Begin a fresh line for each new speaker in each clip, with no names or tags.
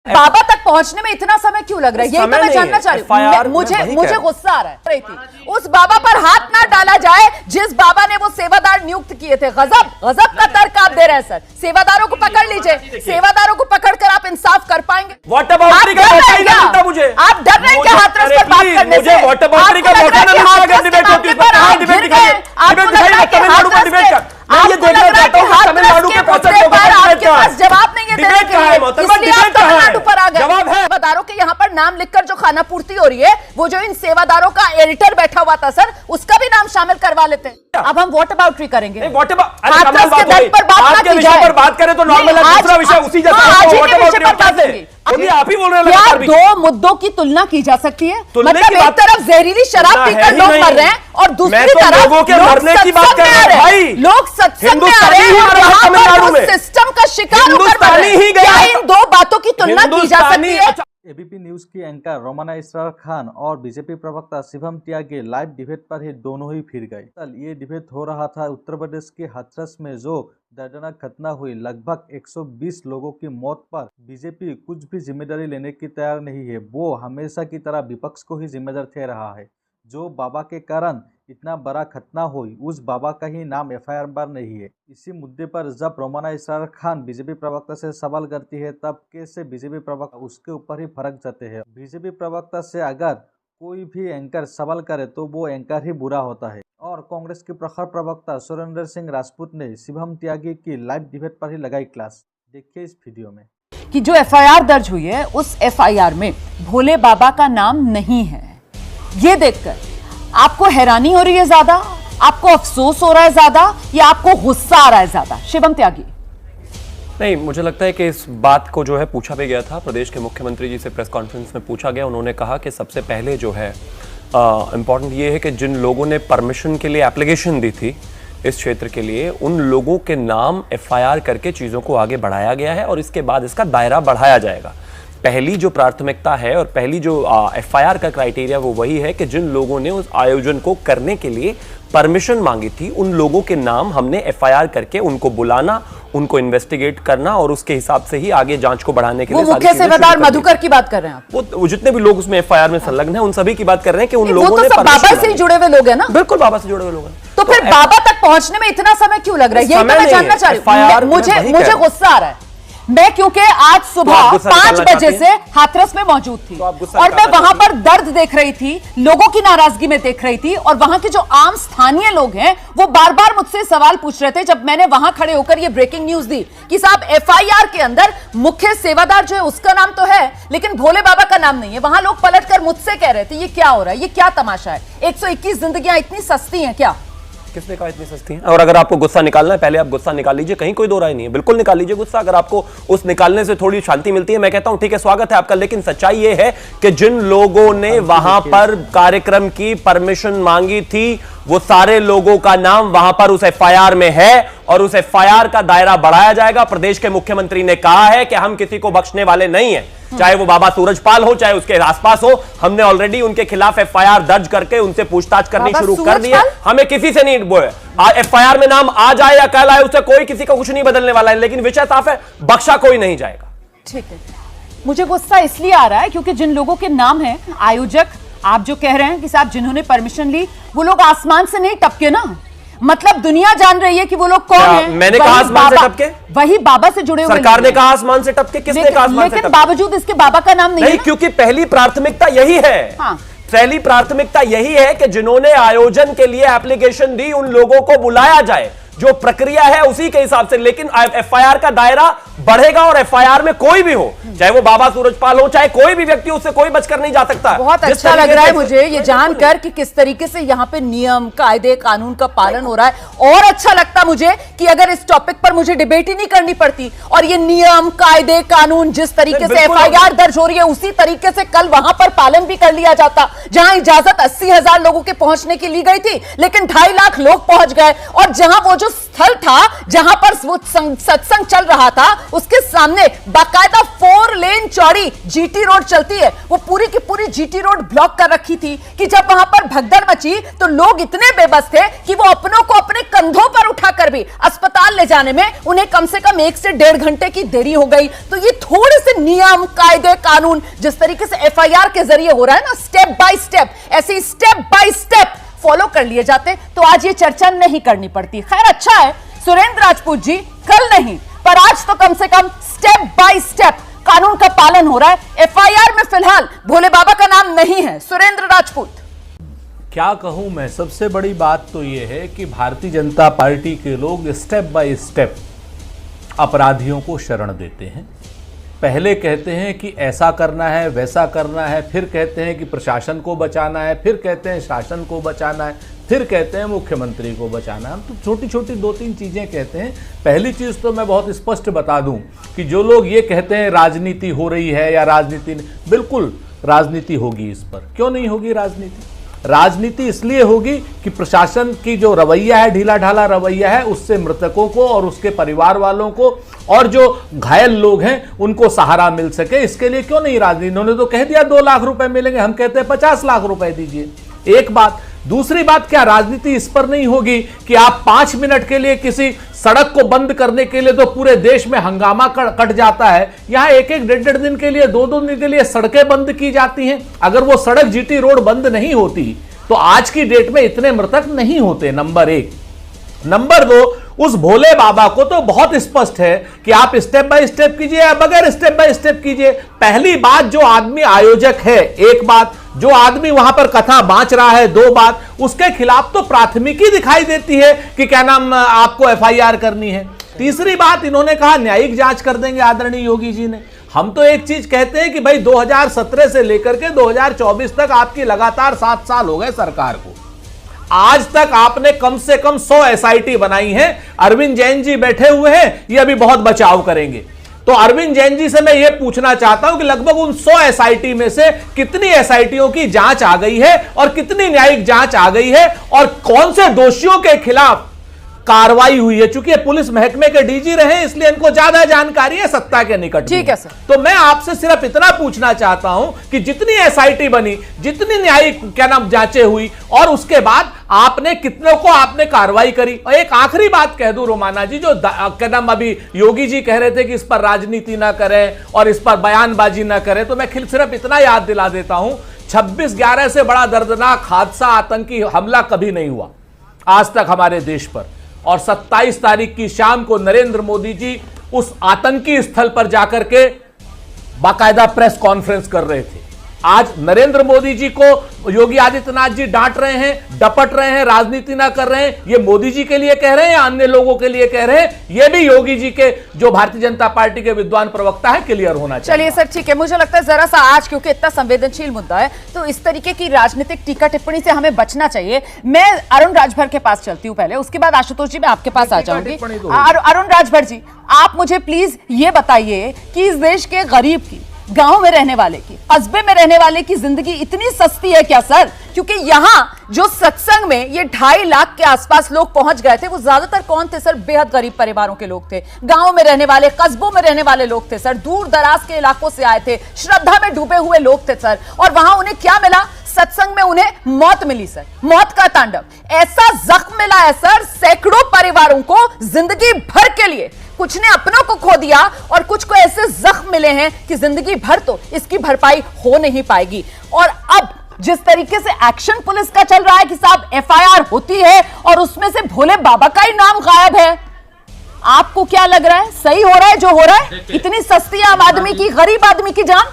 बाबा तक पहुंचने में इतना समय क्यों लग रहा है? यही तो मैं जानना चाह रही हूँ। मुझे गुस्सा आ रहा है। उस बाबा पर हाथ ना डाला जाए जिस बाबा ने वो सेवादार नियुक्त किए थे। गजब का तर्क आप दे रहे हैं सर। सेवादारों को पकड़ लीजिए, सेवादारों को पकड़कर आप इंसाफ कर पाएंगे?
आप डर रहे हैं क्या हाथरस पर बात करने से? जवाब नहीं है तमिलनाडु पर आ गए। सेवादारों के यहाँ पर नाम लिखकर जो खाना पूर्ति हो रही है, वो जो इन सेवादारों का एडिटर बैठा हुआ था सर, उसका भी नाम शामिल करवा लेते हैं। अब हम वॉट अबाउटरी करेंगे। हाथरस के दर्द पर बात करें तो नॉर्मल दूसरा विषय उसी आप ही बोल रहे हैं। क्या दो मुद्दों की तुलना की जा सकती है? मतलब एक तरफ जहरीली शराब पीकर लोग मर रहे हैं और दूसरी तरफ लोगों के मरने की बात कर रहे हैं भाई। लोग सत्संग में आ रहे हैं और यहाँ पर सिस्टम का शिकार होकर मर रहे हैं। क्या इन दो बातों की तुलना की जा सकती है?
एबीपी न्यूज की एंकर रोमाना इसरार खान और बीजेपी प्रवक्ता शिवम त्यागी लाइव डिबेट पर ही दोनों ही फिर गए। ये डिबेट हो रहा था उत्तर प्रदेश के हाथरस में जो दर्दनाक घटना हुई। लगभग 120 लोगों की मौत पर बीजेपी कुछ भी जिम्मेदारी लेने की तैयार नहीं है। वो हमेशा की तरह विपक्ष को ही जिम्मेदार ठहरा रहा है। जो बाबा के कारण इतना बड़ा घटना हुई, उस बाबा का ही नाम एफआईआर पर नहीं है। इसी मुद्दे पर जब रोमाना इसरार खान बीजेपी प्रवक्ता से सवाल करती है, तब कैसे बीजेपी प्रवक्ता उसके ऊपर ही फर्क जाते हैं। बीजेपी प्रवक्ता से अगर कोई भी एंकर सवाल करे तो वो एंकर ही बुरा होता है। और कांग्रेस के प्रखर प्रवक्ता सुरेंद्र सिंह राजपूत ने शिवम त्यागी की लाइव डिबेट पर ही लगाई क्लास। देखिए इस वीडियो में
कि जो एफआईआर दर्ज हुई है, उस एफआईआर में भोले बाबा का नाम नहीं है। ये देखकर आपको हैरानी हो रही है ज्यादा, आपको अफसोस हो रहा है ज्यादा, या आपको गुस्सा आ रहा है ज्यादा? शिवम त्यागी।
नहीं, मुझे लगता है कि इस बात को जो है पूछा भी गया था, प्रदेश के मुख्यमंत्री जी से प्रेस कॉन्फ्रेंस में पूछा गया। उन्होंने कहा कि सबसे पहले जो है इम्पॉर्टेंट ये है कि जिन लोगों ने परमिशन के लिए एप्लीकेशन दी थी इस क्षेत्र के लिए, उन लोगों के नाम एफआईआर करके चीज़ों को आगे बढ़ाया गया है और इसके बाद इसका दायरा बढ़ाया जाएगा। पहली जो प्राथमिकता है और पहली जो एफआईआर का क्राइटेरिया वो वही है कि जिन लोगों ने उस आयोजन को करने के लिए परमिशन मांगी थी, उन लोगों के नाम हमने एफआईआर करके उनको बुलाना, उनको इन्वेस्टिगेट करना और उसके हिसाब से ही आगे जांच को बढ़ाने के लिए।
वो मुख्य सेवादार मधुकर की बात कर रहे हैं आप?
वो जितने भी लोग उसमें एफआईआर में संलग्न हैं, उन सभी की बात कर रहे हैं कि उन लोगों ने
बाबा से ही जुड़े हुए लोग हैं ना?
बिल्कुल, बाबा से जुड़े हुए लोग हैं।
तो फिर बाबा तक पहुंचने में इतना समय क्यों लग रहा है? यही तो मैं जानना चाह रही हूँ। मुझे गुस्सा आ रहा है। मैं क्योंकि आज सुबह 5 बजे से हाथरस में मौजूद थी और मैं वहां पर दर्द देख रही थी, लोगों की नाराजगी में देख रही थी, और वहां के जो आम स्थानीय लोग हैं वो बार बार मुझसे सवाल पूछ रहे थे जब मैंने वहां खड़े होकर ये ब्रेकिंग न्यूज दी कि साहब एफआईआर के अंदर मुख्य सेवादार जो है उसका नाम तो है लेकिन भोले बाबा का नाम नहीं है। वहां लोग पलटकर मुझसे कह रहे थे ये क्या हो रहा है, ये क्या तमाशा है? 121 जिंदगियां इतनी सस्ती हैं क्या?
किसने कहा इतनी सस्ती है? और अगर आपको गुस्सा निकालना है, पहले आप गुस्सा निकाल लीजिए, कहीं कोई दो राय नहीं है, बिल्कुल निकाल लीजिए गुस्सा। अगर आपको उस निकालने से थोड़ी शांति मिलती है, मैं कहता हूं ठीक है, स्वागत है आपका। लेकिन सच्चाई यह है कि जिन लोगों ने वहां पर कार्यक्रम की परमिशन मांगी थी, वो सारे लोगों का नाम वहां पर उस एफआईआर में है और उस एफआईआर का दायरा बढ़ाया जाएगा। प्रदेश के मुख्यमंत्री ने कहा है कि हम किसी को बख्शने वाले नहीं हैं, चाहे वो बाबा सूरजपाल हो, चाहे उसके आसपास हो। हमने ऑलरेडी उनके खिलाफ एफआईआर दर्ज करके उनसे पूछताछ करनी शुरू कर दी है। हमें किसी से नहीं वो है, एफआईआर में नाम आ जाए या कल आए, उससे कोई किसी का कुछ नहीं बदलने वाला है। लेकिन विषय साफ है, बख्शा कोई नहीं जाएगा।
ठीक है, मुझे गुस्सा इसलिए आ रहा है क्योंकि जिन लोगों के नाम है आयोजक, आप जो कह रहे हैं कि साहब जिन्होंने परमिशन ली, वो लोग आसमान से नहीं टपके ना। मतलब दुनिया जान रही है कि वो लोग कौन है।
मैंने कहा आसमान से टपके?
वही बाबा से जुड़े हुए।
सरकार ने कहा आसमान से टपके, किसने कहा आसमान से टपके?
लेकिन बावजूद इसके बाबा का नाम नहीं है।
क्योंकि पहली प्राथमिकता यही है। पहली प्राथमिकता यही है कि जिन्होंने आयोजन के लिए एप्लीकेशन दी, उन लोगों को बुलाया जाए। जो प्रक्रिया है उसी के हिसाब से। लेकिन एफआईआर का दायरा बढ़ेगा और एफआईआर में कोई भी हो, चाहे वो बाबा सूरजपाल हो, चाहे कोई भी व्यक्ति, उससे कोई बचकर नहीं जा सकता।
बहुत अच्छा लग रहा है मुझे ये जानकर कि किस तरीके से यहाँ पे नियम, कायदे, कानून का पालन हो रहा है। और अच्छा लगता मुझे कि अगर इस टॉपिक पर मुझे डिबेट ही नहीं करनी पड़ती और ये नियम, कायदे, कानून जिस तरीके से एफआईआर दर्ज हो रही है उसी तरीके से कल वहां पर पालन भी कर लिया जाता। जहां इजाजत 80,000 लोगों के पहुंचने की ली गई थी, लेकिन 2.5 लाख लोग पहुंच गए। और जहां वो जो जो स्थल था जहां पर वो सत्संग चल रहा था, उसके सामने बाकायदा 4 लेन चौड़ी जीटी रोड चलती है, वो पूरी की पूरी जीटी रोड ब्लॉक कर रखी थी कि जब वहां पर भगदड़ मची तो लोग इतने बेबस थे कि वो अपनों को अपने कंधों पर उठाकर भी अस्पताल ले जाने में उन्हें कम से कम 1 से 1.5 घंटे की देरी हो गई। तो ये थोड़े से नियम, कायदे, कानून जिस तरीके से एफआईआर के जरिए हो रहा है ना, स्टेप बाय स्टेप, ऐसे स्टेप बाय स्टेप फॉलो कर लिए जाते तो आज ये चर्चा नहीं करनी पड़ती। खैर, अच्छा है सुरेंद्र राजपूत जी, कल नहीं पर आज तो कम से कम स्टेप बाय स्टेप कानून का पालन हो रहा है। एफआईआर में फिलहाल भोले बाबा का नाम नहीं है। सुरेंद्र राजपूत,
क्या कहूं मैं, सबसे बड़ी बात तो यह है कि भारतीय जनता पार्टी के लोग स्टेप बाय स्टेप अपराधियों को शरण देते हैं। पहले कहते हैं कि ऐसा करना है, वैसा करना है, फिर कहते हैं कि प्रशासन को बचाना है, फिर कहते हैं शासन को बचाना है, फिर कहते हैं मुख्यमंत्री को बचाना है। हम तो छोटी छोटी 2-3 चीज़ें कहते हैं। पहली चीज़ तो मैं बहुत स्पष्ट बता दूं कि जो लोग ये कहते हैं राजनीति हो रही है या राजनीति, बिल्कुल राजनीति होगी। इस पर क्यों नहीं होगी राजनीति? राजनीति इसलिए होगी कि प्रशासन की जो रवैया है, ढीला ढाला रवैया है, उससे मृतकों को और उसके परिवार वालों को और जो घायल लोग हैं उनको सहारा मिल सके। इसके लिए क्यों नहीं राजनीति? इन्होंने तो कह दिया 2 लाख रुपए मिलेंगे, हम कहते हैं 50 लाख रुपए दीजिए। एक बात। दूसरी बात, क्या राजनीति इस पर नहीं होगी कि आप 5 मिनट के लिए किसी सड़क को बंद करने के लिए तो पूरे देश में हंगामा कट जाता है, यहां 1-1, 1.5 दिन के लिए, 2-2 दिन के लिए सड़कें बंद की जाती हैं। अगर वो सड़क जीटी रोड बंद नहीं होती तो आज की डेट में इतने मृतक नहीं होते, नंबर 1। नंबर 2, उस भोले बाबा को तो बहुत स्पष्ट है कि आप स्टेप बाय स्टेप कीजिए या बगैर स्टेप बाय स्टेप कीजिए। पहली बात, जो आदमी आयोजक है, एक बात, जो आदमी वहां पर कथा बांच रहा है, 2 बात, उसके खिलाफ तो प्राथमिकी दिखाई देती है कि क्या नाम आपको एफआईआर करनी है। तीसरी बात, इन्होंने कहा न्यायिक जांच कर देंगे आदरणीय योगी जी ने। हम तो एक चीज कहते हैं कि भाई 2017 से लेकर के 2024 तक आपकी लगातार 7 साल हो गए सरकार को। आज तक आपने कम से कम 100 एसआईटी बनाई है। अरविंद जैन जी बैठे हुए हैं, ये अभी बहुत बचाव करेंगे। तो अरविंद जैन जी से मैं ये पूछना चाहता हूं कि लगभग उन 100 एसआईटी में से कितनी एसआईटीओं की जांच आ गई है और कितनी न्यायिक जांच आ गई है और कौन से दोषियों के खिलाफ कार्रवाई हुई है। चूंकि पुलिस महकमे के डीजी रहे, इसलिए इनको ज्यादा जानकारी है सत्ता के निकट।
ठीक है सर।
तो मैं आपसे सिर्फ इतना पूछना चाहता हूं कि जितनी एसआईटी बनी, जितनी न्यायिक जांचें हुई और उसके बाद आपने कितनों को आपने कार्रवाई करी। और एक आखिरी बात कह दूं रोमाना जी, जो अभी योगी जी कह रहे थे कि इस पर राजनीति ना करें और इस पर बयानबाजी ना करें, तो मैं सिर्फ इतना याद दिला देता हूं, 26/11 से बड़ा दर्दनाक हादसा, आतंकी हमला कभी नहीं हुआ आज तक हमारे देश पर। और 27 तारीख की शाम को नरेंद्र मोदी जी उस आतंकी स्थल पर जाकर के बाकायदा प्रेस कॉन्फ्रेंस कर रहे थे। आज नरेंद्र मोदी जी को योगी आदित्यनाथ जी डांट रहे हैं, डपट रहे हैं, राजनीति ना कर रहे हैं। ये मोदी जी के लिए कह रहे हैं या अन्य लोगों के लिए कह रहे हैं, ये भी योगी जी के जो भारतीय जनता पार्टी के विद्वान प्रवक्ता है क्लियर होना चाहिए।
चलिए सर, ठीक है। मुझे लगता है जरा सा आज क्योंकि इतना संवेदनशील मुद्दा है तो इस तरीके की राजनीतिक टीका टिप्पणी से हमें बचना चाहिए। मैं अरुण राजभर के पास चलती हूँ पहले, उसके बाद आशुतोष जी मैं आपके पास आ जाऊंगी। अरुण राजभर जी, आप मुझे प्लीज ये बताइए कि इस देश के गरीब की, गांव में रहने वाले की, कस्बे में रहने वाले की जिंदगी इतनी सस्ती है क्या सर? क्योंकि यहां जो सत्संग में ये 2.5 लाख के आसपास लोग पहुंच गए थे, वो ज्यादातर कौन थे सर? बेहद गरीब परिवारों के लोग थे, गांव में रहने वाले, कस्बों में रहने वाले लोग थे सर, दूर दराज के इलाकों से आए थे, श्रद्धा में डूबे हुए लोग थे सर। और वहां उन्हें क्या मिला? सत्संग में उन्हें मौत मिली सर, मौत का तांडव। ऐसा जख्म मिला है सर सैकड़ों परिवारों को जिंदगी भर के लिए। कुछ ने अपनों को खो दिया और कुछ को ऐसे जख्म मिले हैं कि जिंदगी भर तो इसकी भरपाई हो नहीं पाएगी। और अब जिस तरीके से एक्शन पुलिस का चल रहा है कि साहब एफआईआर होती है और उसमें से भोले बाबा का ही नाम गायब है, आपको क्या लग रहा है? सही हो रहा है जो हो रहा है? इतनी सस्ती आम आदमी की, गरीब आदमी की जान?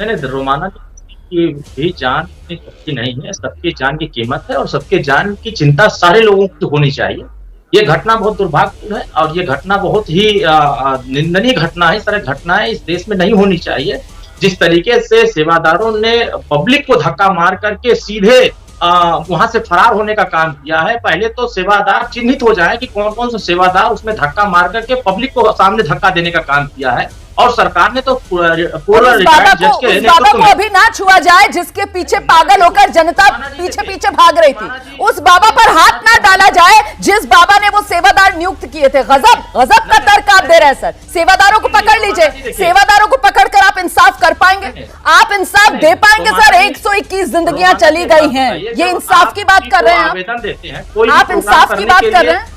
नहीं, रोमाना की भी जान सस्ती नहीं है, सबकी जान की कीमत है और सबके जान की चिंता सारे लोगों को होनी चाहिए। ये घटना बहुत दुर्भाग्यपूर्ण है और ये घटना बहुत ही निंदनीय घटना है। इस तरह घटनाएं इस देश में नहीं होनी चाहिए। जिस तरीके से सेवादारों ने पब्लिक को धक्का मार करके सीधे वहां से फरार होने का काम किया है। पहले तो सेवादार चिन्हित हो जाए कि कौन कौन से सेवादार उसमें धक्का मार करके पब्लिक को सामने धक्का देने का काम किया है। और सरकार ने तो पूरा रिटायर्ड जज के
बाबा को अभी ना छुआ जाए जिसके पीछे पागल होकर जनता पीछे पीछे भाग रही थी, उस बाबा पर हाथ ना डाला जाए जिस बाबा ने वो सेवादार नियुक्त किए थे। गजब गजब का तर्क आप दे रहे हैं सर। सेवादारों को पकड़ लीजिए, सेवादारों को पकड़कर आप इंसाफ कर पाएंगे, आप इंसाफ दे पाएंगे सर? 121 जिंदगियां चली गई हैं, ये इंसाफ की बात कर रहे हैं
आवेदन देते हैं,
आप इंसाफ की बात कर रहे हैं?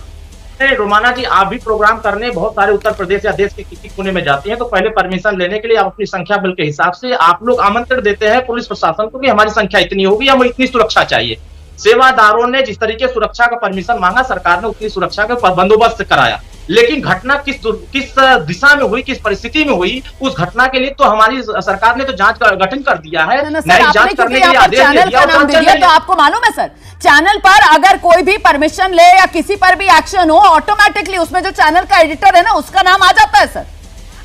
रोमाना जी, आप भी प्रोग्राम करने बहुत सारे उत्तर प्रदेश या देश के किसी कोने में जाती हैं तो पहले परमिशन लेने के लिए आप अपनी संख्या बल के हिसाब से आप लोग आमंत्रण देते हैं पुलिस प्रशासन को कि हमारी संख्या इतनी होगी, हमें इतनी सुरक्षा चाहिए। सेवादारों ने जिस तरीके सुरक्षा का परमिशन मांगा, सरकार ने उतनी सुरक्षा का बंदोबस्त कराया, लेकिन घटना किस दिशा में हुई, किस परिस्थिति में हुई, उस घटना के लिए तो हमारी सरकार ने तो जांच का गठन कर दिया है, न्यायिक जांच करने के लिए आदेश दे दिया।
तो आपको मालूम है सर, चैनल पर अगर कोई भी परमिशन ले या किसी पर भी एक्शन हो, ऑटोमेटिकली उसमें जो चैनल का एडिटर है ना, उसका नाम आ जाता है सर।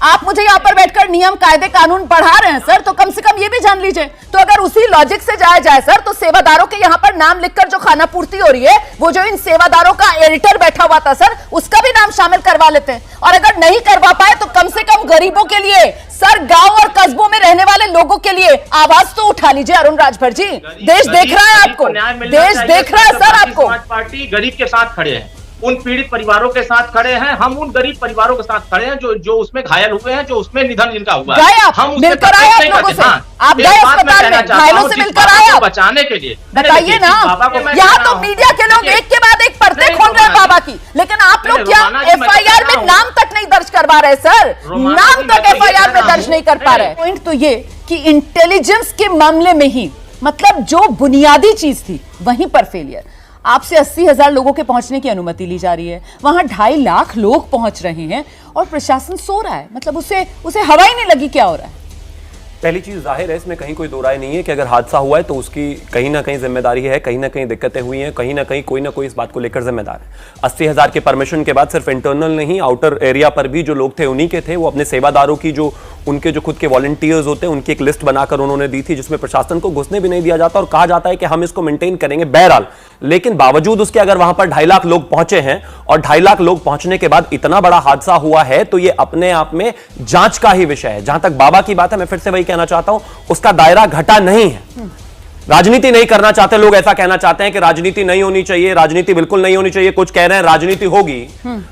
आप मुझे यहाँ पर बैठकर नियम कायदे कानून पढ़ा रहे हैं सर, तो कम से कम ये भी जान लीजिए। तो अगर उसी लॉजिक से जाया जाए सर, तो सेवादारों के यहाँ पर नाम लिखकर जो खाना पूर्ति हो रही है, वो जो इन सेवादारों का एडिटर बैठा हुआ था सर, उसका भी नाम शामिल करवा लेते हैं। और अगर नहीं करवा पाए तो कम से कम गरीबों के लिए सर, गांव और कस्बों में रहने वाले लोगों के लिए आवाज तो उठा लीजिए। अरुण राजभर जी, देश देख रहा है आपको, देश देख रहा है सर आपको।
समाज पार्टी गरीब के साथ खड़े हैं, उन पीड़ित परिवारों के साथ खड़े हैं, हम उन गरीब परिवारों के साथ खड़े हैं जो उसमें घायल हुए हैं, जो उसमें निधन जिनका हुआ है। हम
मिलकर आए आप लोगों से, आप गए अस्पताल में, घायलों से मिलकर आए
बचाने के लिए।
बताइए ना, यहाँ तो मीडिया के लोग एक के बाद एक पर्दे खोल रहे हैं बाबा की, लेकिन आप लोग क्या एफआईआर में नाम तक नहीं दर्ज करवा रहे सर? नाम तक एफआईआर में दर्ज नहीं कर पा रहे। पॉइंट तो ये कि इंटेलिजेंस के मामले में ही, मतलब जो बुनियादी चीज थी वहीं पर फेलियर। आपसे 80,000 लोगों के पहुंचने की अनुमति ली जा रही है, वहां 2.5 लाख लोग पहुंच रहे हैं और प्रशासन सो रहा है, मतलब उसे हवा ही नहीं लगी। क्या हो रहा है?
पहली चीज जाहिर है, इसमें कहीं कोई दो राय नहीं है कि अगर हादसा हुआ है तो उसकी कहीं ना कहीं जिम्मेदारी है, कहीं ना कहीं दिक्कतें हुई हैं, कहीं ना कोई इस बात को लेकर जिम्मेदार है। 80,000 के परमिशन के बाद सिर्फ इंटरनल नहीं, आउटर एरिया पर भी जो लोग थे उन्हीं के थे। वो अपने सेवादारों की उनके जो खुद के वॉलंटियर्स होते हैं उनकी एक लिस्ट बनाकर उन्होंने दी थी, जिसमें प्रशासन को घुसने भी नहीं दिया जाता और कहा जाता है कि हम इसको मेंटेन करेंगे। बहरहाल, लेकिन बावजूद उसके अगर वहां पर 2.5 लाख लोग पहुंचे हैं और 2.5 लाख लोग पहुंचने के बाद इतना बड़ा हादसा हुआ है, तो यह अपने आप में जांच का ही विषय है। जहां तक बाबा की बात है, मैं फिर से वही कहना चाहता हूं, उसका दायरा घटा नहीं है। राजनीति नहीं करना चाहते लोग, ऐसा कहना चाहते हैं कि राजनीति नहीं होनी चाहिए, राजनीति बिल्कुल नहीं होनी चाहिए। कुछ कह रहे हैं राजनीति होगी।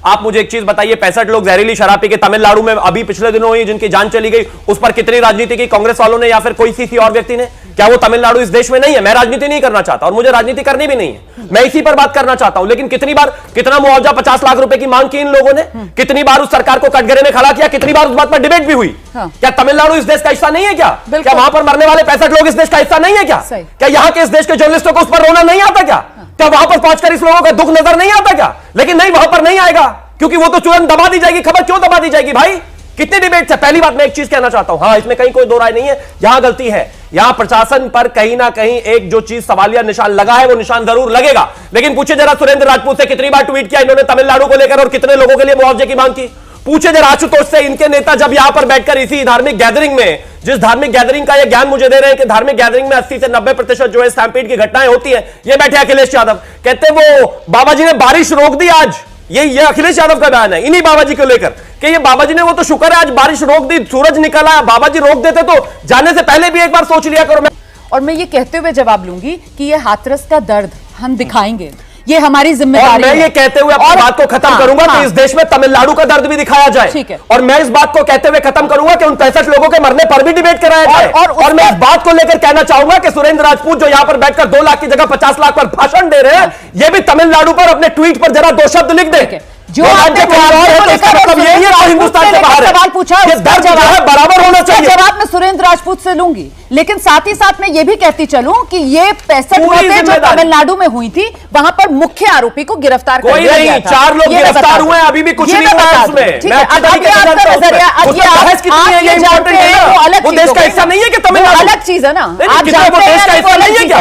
आप मुझे एक चीज बताइए, 65 लोग जहरीली शराब पी के तमिलनाडु में अभी पिछले दिनों हुई जिनकी जान चली गई, उस पर कितनी राजनीति की कांग्रेस वालों ने या फिर कोई किसी और व्यक्ति ने? क्या वो तमिलनाडु इस देश में नहीं है? मैं राजनीति नहीं करना चाहता और मुझे राजनीति करनी भी नहीं है, मैं इसी पर बात करना चाहता हूं। लेकिन कितनी बार, कितना मुआवजा 50 लाख रुपए की मांग की इन लोगों ने, कितनी बार उस सरकार को कटघरे में खड़ा किया, कितनी बार उस बात पर डिबेट भी हुई। क्या तमिलनाडु इस देश का हिस्सा नहीं है? क्या वहां पर मरने वाले 65 लोग इस देश का हिस्सा नहीं है? क्या यहाँ के इस देश के जर्नलिस्टों को उस पर रोना नहीं आता? क्या वहां पर पहुंचकर इस लोगों का दुख नजर नहीं आता क्या? लेकिन नहीं, वहां पर नहीं आएगा, क्योंकि वो तो तुरंत दबा दी जाएगी। खबर क्यों दबा दी जाएगी भाई? कितने डिबेट है? पहली बात मैं एक चीज कहना चाहता हूं, हां, इसमें कहीं कोई दो राय नहीं है, यहां गलती है, यहां प्रशासन पर कहीं ना कहीं एक जो चीज सवालिया निशान लगा है, वो निशान जरूर लगेगा। लेकिन पूछे जरा सुरेंद्र राजपूत से, कितनी बार ट्वीट किया इन्होंने तमिलनाडु को लेकर और कितने लोगों के लिए मुआवजे की मांग की? पूछे जरा आशुतोष से, इनके नेता जब यहां पर बैठकर इसी धार्मिक गैदरिंग में, जिस धार्मिक गैदरिंग का ये ज्ञान मुझे दे रहे हैं कि धार्मिक गैदरिंग में 80 से 90% जो है स्टैम्पीड की घटनाएं होती है, ये बैठे अखिलेश यादव कहते वो बाबा जी ने बारिश रोक दी आज। ये अखिलेश यादव का बयान है इन्हीं बाबा जी को लेकर कि ये बाबा जी ने, वो तो शुक्र है आज बारिश रोक दी, सूरज निकल आया, बाबा जी रोक देते तो जाने से पहले भी एक बार सोच लिया करो।
और मैं ये कहते हुए जवाब लूंगी कि ये हाथरस का दर्द हम दिखाएंगे, ये हमारी जिम्मेदारी है।
मैं ये कहते हुए अपनी बात को खत्म करूंगा कि इस देश में तमिलनाडु का दर्द भी दिखाया जाए।
ठीक है।
और मैं इस बात को कहते हुए खत्म करूंगा कि उन 65 लोगों के मरने पर भी डिबेट कराया जाए। और मैं इस बात को लेकर कहना चाहूंगा कि सुरेंद्र राजपूत जो यहां पर बैठकर 2 लाख की जगह 50 लाख पर भाषण दे रहे हैं, ये भी तमिलनाडु पर अपने ट्वीट पर जरा 2 शब्द लिख दें।
जो आपने
हिंदुस्तान से बाहर
सवाल पूछा,
बराबर होना चाहिए।
जवाब मैं सुरेंद्र राजपूत से लूंगी, लेकिन साथ ही साथ मैं ये भी कहती चलूं कि ये 65 मौतें जो तमिलनाडु में हुई थी, वहां पर मुख्य आरोपी को गिरफ्तार कर लिया गया था।
4 लोग गिरफ्तार हुए हैं, अभी भी कुछ नहीं हुआ है उसमें। वो देश का हिस्सा नहीं है कि तमिलनाडु
अलग चीज है ना,
आप देश का हिस्सा नहीं है क्या?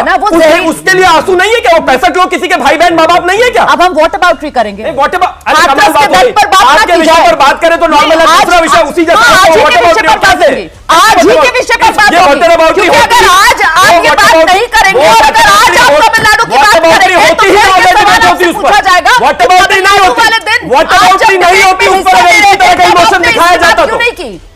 उसके लिए आंसू नहीं है क्या? वो 65 लोग किसी के भाई बहन माँ बाप नहीं है क्या?
अब हम वॉट अबाउटरी करेंगे,
आज के विषय पर बात करें तो नॉर्मल है, दूसरा विषय उसी जैसा
आज ही के विषय पर बात होगी, आज ही के विषय पर बात होगी, क्योंकि अगर आज आप ये बात नहीं करेंगे और अगर आज आप
उस पर?
पूछा जाएगा
व्हाट अबाउट नहीं होती, व्हाट अबाउट नहीं होती उस पर अगर इसी तरह का इमोशन दिखाया जाता तो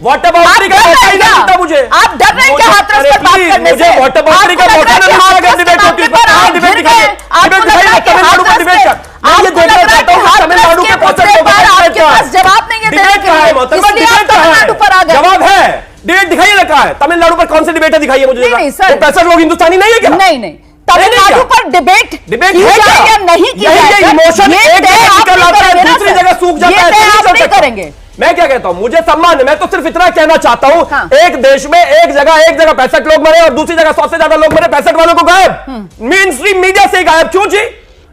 व्हाट अबाउट का मौका ही नहीं मिलता मुझे।
आप डर रहे हैं क्या हाथरस पर बात करने से?
मुझे व्हाट अबाउट का मौका नहीं मिलता अगर डिबेट होती है। कहां डिबेट दिखाइए, डिबेट दिखाइए तमिलनाडु पर डिबेट कर। मैं ये देखना चाहता हूं तमिलनाडु के पॉइंट पर
आपके पास जवाब नहीं है देने के लिए, इसलिए आप तमिलनाडु पर आ गए।
जवाब है, डिबेट दिखाइए ना कहा है तमिलनाडु पर, कौन सी डिबेट है दिखाइए मुझे।
नहीं सर,
65 लोग हिंदुस्तानी नहीं है क्या?
नहीं नहीं, तमिलनाडु पर डिबेट
है क्या?
या नहीं की जाए,
इमोशन एक जगह निकल आता है दूसरी जगह सूख जाता है,
आप नहीं करेंगे।
मैं क्या कहता हूं, मुझे सम्मान है, मैं तो सिर्फ इतना कहना चाहता हूं,
हाँ।
एक देश में एक जगह 65 लोग मरे और दूसरी जगह 100 से ज्यादा लोग मरे, 65 वालों को गायब, मेन स्ट्रीम मीडिया से गायब। क्यों जी?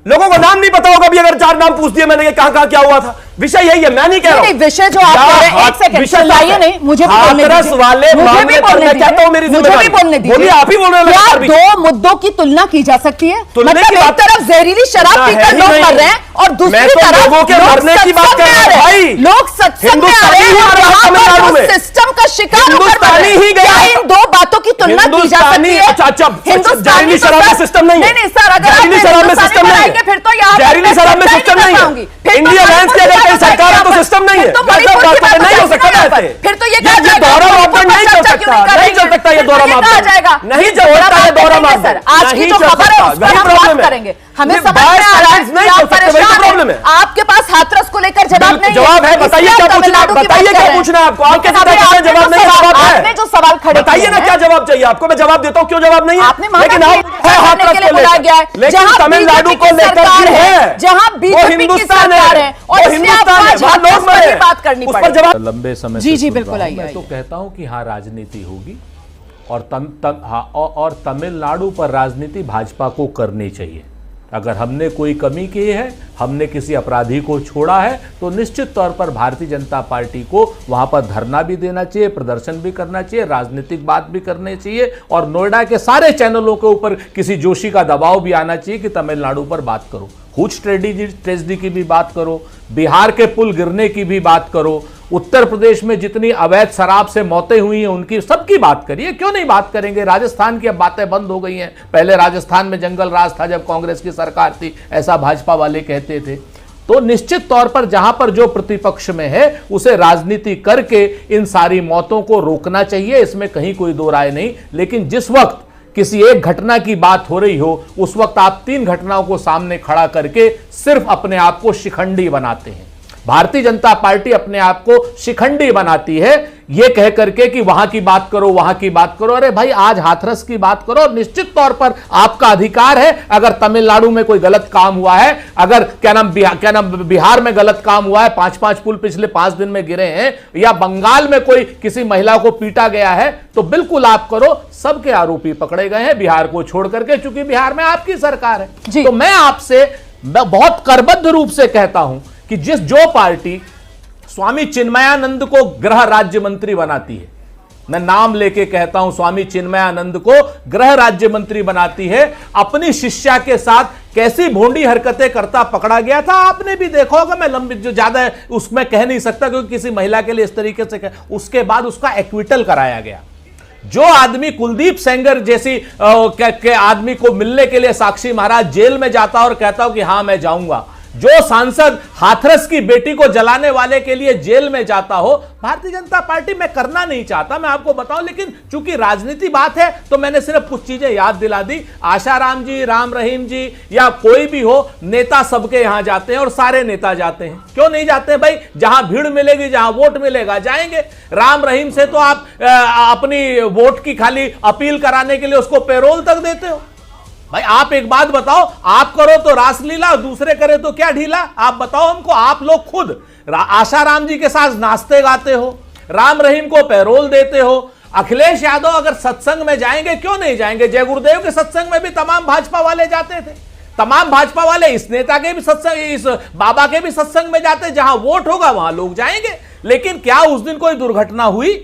लोगों को नाम नहीं पता होगा, भी अगर 4 नाम पूछ दिए मैंने कि कहां क्या हुआ था। विषय यही है, मैं नहीं कह रहा हूं।
विषय जो आप कह रहे हैं, एक सेकंड चिल्लाइए नहीं, मुझे भी बोलने दीजिए,
वाले मामले पर मैं कहता हूं मेरी जिम्मेदारी,
बोलने दीजिए।
बोलिए, आप ही बोल रहे हैं।
क्या 2 मुद्दों की तुलना की जा सकती है? मतलब एक तरफ जहरीली शराब पीकर लोग मर रहे हैं और दूसरी तरफ
लोगों के मरने की बात कर रहे हैं भाई।
लोग सत्संग में आ रहे हैं और वहां पर सिस्टम का शिकार होकर ही गया। इन 2 बातों की तुलना की जा सकती है?
जहरीली शराब में सिस्टम नहीं है।
नहीं सर, अगर
जहरीली शराब में सिस्टम नहीं है,
फिर तो यहाँ
जहरीली शराब में सिस्टम नहीं है। इंडिया लैंड की अगर कोई सरकार है तो सिस्टम नहीं है, नहीं हो सकता ऐसे।
फिर तो ये
दौरा मापदंड नहीं चल सकता, नहीं चल सकता ये दौरा मापदंड, नहीं चल सकता ये दौरा मापदंड।
आज की जो खबर है उस पर हम बात करेंगे। हमें समझ में आ रहा है
नहीं चल सकते, वही तो प्रॉब्लम है।
आपके पास हाथरस को लेकर जवाब नहीं है।
जवाब है, बताइए क्या पूछना है, बताइए क्या पूछना है आपको। आपके जवाब नहीं, जवाब है,
आपने जो सवाल खड़े
बताइए ना क्या जवाब चाहिए आपको, मैं जवाब देता हूं। क्यों जवाब नहीं है? लेकिन
हाथरस के लिए बुलाया गया है,
लेकिन तमिलनाडु को लेकर है,
जहां बीजेपी की सरकार है और
हिंदुस्तान है, वहां लोग मरे,
बात करनी
उस पर जवाब
लंबे समय
जी
से
जी
सुन
बिल्कुल
रहा हूं।
आइए।
मैं तो कहता हूं कि हाँ राजनीति होगी और तमिलनाडु पर राजनीति भाजपा को करनी चाहिए। अगर हमने कोई कमी की है, हमने किसी अपराधी को छोड़ा है, तो निश्चित तौर पर भारतीय जनता पार्टी को वहां पर धरना भी देना चाहिए, प्रदर्शन भी करना चाहिए, राजनीतिक बात भी करनी चाहिए और नोएडा के सारे चैनलों के ऊपर किसी जोशी का दबाव भी आना चाहिए कि तमिलनाडु पर बात करो, हुज ट्रेजेडी की भी बात करो, बिहार के पुल गिरने की भी बात करो, उत्तर प्रदेश में जितनी अवैध शराब से मौतें हुई हैं उनकी सबकी बात करिए। क्यों नहीं बात करेंगे? राजस्थान की अब बातें बंद हो गई हैं। पहले राजस्थान में जंगल राज था जब कांग्रेस की सरकार थी, ऐसा भाजपा वाले कहते थे। तो निश्चित तौर पर जहां पर जो प्रतिपक्ष में है उसे राजनीति करके इन सारी मौतों को रोकना चाहिए, इसमें कहीं कोई दो राय नहीं। लेकिन जिस वक्त किसी एक घटना की बात हो रही हो उस वक्त आप 3 घटनाओं को सामने खड़ा करके सिर्फ अपने आप को शिखंडी बनाते हैं। भारतीय जनता पार्टी अपने आप को शिखंडी बनाती है यह कह करके कि वहां की बात करो, वहां की बात करो। अरे भाई आज हाथरस की बात करो। निश्चित तौर पर आपका अधिकार है, अगर तमिलनाडु में कोई गलत काम हुआ है, अगर क्या नाम बिहार में गलत काम हुआ है, 5-5 पुल पिछले 5 दिन में गिरे हैं, या बंगाल में कोई किसी महिला को पीटा गया है, तो बिल्कुल आप करो। सबके आरोपी पकड़े गए हैं बिहार को छोड़ करके, चूंकि बिहार में आपकी सरकार है। तो मैं आपसे बहुत करबद्ध रूप से कहता हूं कि जो पार्टी स्वामी चिन्मयानंद को गृह राज्य मंत्री बनाती है, मैं नाम लेके कहता हूं, स्वामी चिन्मयानंद को गृह राज्य मंत्री बनाती है, अपनी शिष्या के साथ कैसी भोंडी हरकतें करता पकड़ा गया था आपने भी देखा होगा। मैं लंबी जो ज्यादा उसमें कह नहीं सकता क्योंकि किसी महिला के लिए इस तरीके से उसके बाद उसका एक्विटल कराया गया। जो आदमी कुलदीप सेंगर जैसी के आदमी को मिलने के लिए साक्षी महाराज जेल में जाता और कहता हूं कि हां मैं जाऊंगा, जो सांसद हाथरस की बेटी को जलाने वाले के लिए जेल में जाता हो, भारतीय जनता पार्टी में करना नहीं चाहता, मैं आपको बताऊं। लेकिन चूंकि राजनीति बात है तो मैंने सिर्फ कुछ चीजें याद दिला दी। आशाराम जी, राम रहीम जी या कोई भी हो, नेता सबके यहां जाते हैं और सारे नेता जाते हैं। क्यों नहीं जाते भाई? जहां भीड़ मिलेगी, जहां वोट मिलेगा, जाएंगे। राम रहीम से तो आप अपनी वोट की खाली अपील कराने के लिए उसको पेरोल तक देते हो। भाई आप एक बात बताओ, आप करो तो रासलीला, दूसरे करे तो क्या ढीला? आप बताओ हमको। आप लोग खुद आशाराम जी के साथ नाचते गाते हो, राम रहीम को पैरोल देते हो। अखिलेश यादव अगर सत्संग में जाएंगे, क्यों नहीं जाएंगे? जय गुरुदेव के सत्संग में भी तमाम भाजपा वाले जाते थे, तमाम भाजपा वाले इस नेता के भी सत्संग, इस बाबा के भी सत्संग में जाते। जहां वोट होगा वहां लोग जाएंगे। लेकिन क्या उस दिन कोई दुर्घटना हुई?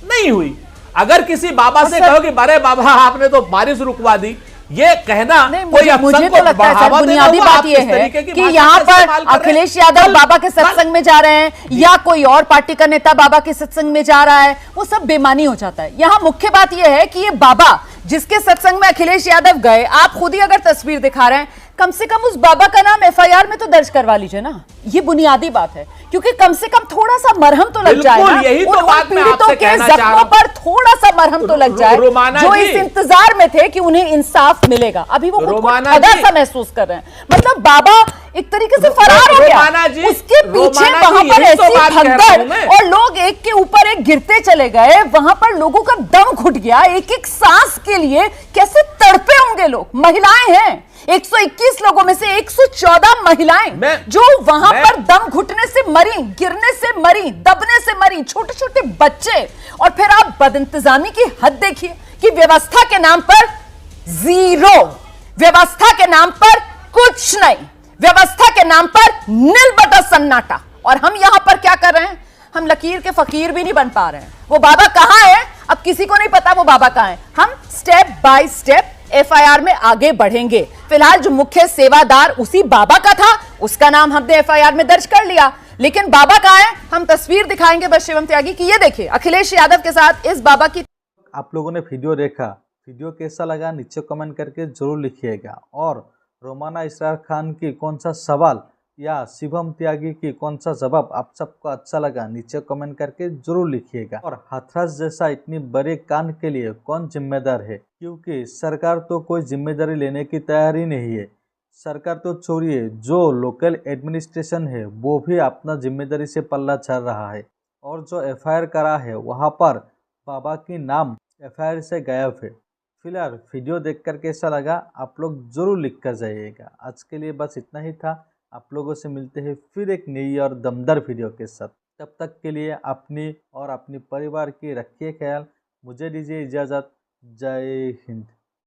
नहीं हुई। अगर किसी बाबा से कहो कि अरे बाबा आपने तो बारिश रुकवा दी, ये कहना
मुझे तो लगता है सर बुनियादी बात यह है कि यहाँ पर अखिलेश यादव बाबा के सत्संग में जा रहे हैं या कोई और पार्टी का नेता बाबा के सत्संग में जा रहा है, वो सब बेमानी हो जाता है। यहाँ मुख्य बात यह है कि ये बाबा जिसके सत्संग में अखिलेश यादव गए, आप खुद ही अगर तस्वीर दिखा रहे हैं, कम से कम उस बाबा का नाम एफआईआर में तो दर्ज करवा लीजिए ना। ये बुनियादी बात है, क्योंकि कम से कम थोड़ा सा मरहम तो लग जाए ना।
यही तो बात मैं
पीड़ितों
आपसे
के
कहना चाह रहा
जख्मों
हूं।
पर थोड़ा सा मरहम तो लग जाए, जो इस इंतजार में थे कि उन्हें इंसाफ मिलेगा। अभी वो खुदा सा महसूस कर रहे हैं। मतलब बाबा एक तरीके से फरार हो गया, उसके पीछे वहां पर ऐसी भगदड़ और लोग एक के ऊपर एक गिरते चले गए। वहां पर लोगों का दम घुट गया, एक एक सांस के लिए कैसे तड़पे होंगे लोग। महिलाएं हैं, 121 लोगों में से 114 महिलाएं जो वहां पर दम घुटने से मरी, गिरने से मरी, दबने से मरी, छोटे छोटे बच्चे। और फिर आप बदइंतजामी की हद देखिए कि व्यवस्था के नाम पर जीरो, व्यवस्था के नाम पर कुछ नहीं, व्यवस्था के नाम पर नील बटा सन्नाटा। और हम यहां पर क्या कर रहे हैं? हम लकीर के फकीर भी नहीं बन पा रहे हैं। वो बाबा कहां है अब किसी को नहीं पता, वो बाबा कहां है। हम स्टेप बाय स्टेप एफआईआर में आगे बढ़ेंगे। फिलहाल जो मुख्य सेवादार उसी बाबा का था, उसका नाम हमने एफआईआर में दर्ज कर लिया, लेकिन बाबा कहां है? हम तस्वीर दिखाएंगे बस शिवम त्यागी की। ये देखिए अखिलेश यादव के साथ इस बाबा की।
आप लोगों ने वीडियो देखा, वीडियो कैसा लगा नीचे कमेंट करके जरूर लिखिएगा। और रोमाना इसरार खान की कौन सा सवाल या शिवम त्यागी की कौन सा जवाब आप सबको अच्छा लगा नीचे कमेंट करके जरूर लिखिएगा। और हाथरस जैसा इतनी बड़े कांड के लिए कौन जिम्मेदार है? क्योंकि सरकार तो कोई जिम्मेदारी लेने की तैयारी नहीं है। सरकार तो छोड़िए, जो लोकल एडमिनिस्ट्रेशन है वो भी अपना जिम्मेदारी से पल्ला झाड़ रहा है। और जो एफआईआर करा है वहाँ पर बाबा की नाम एफआईआर से गायब है। फिलहाल वीडियो देखकर कैसा लगा आप लोग जरूर लिख कर जाइएगा। आज के लिए बस इतना ही था। आप लोगों से मिलते हैं फिर एक नई और दमदार वीडियो के साथ। तब तक के लिए अपनी और अपने परिवार की रखिए ख्याल। मुझे दीजिए इजाज़त। जय हिंद।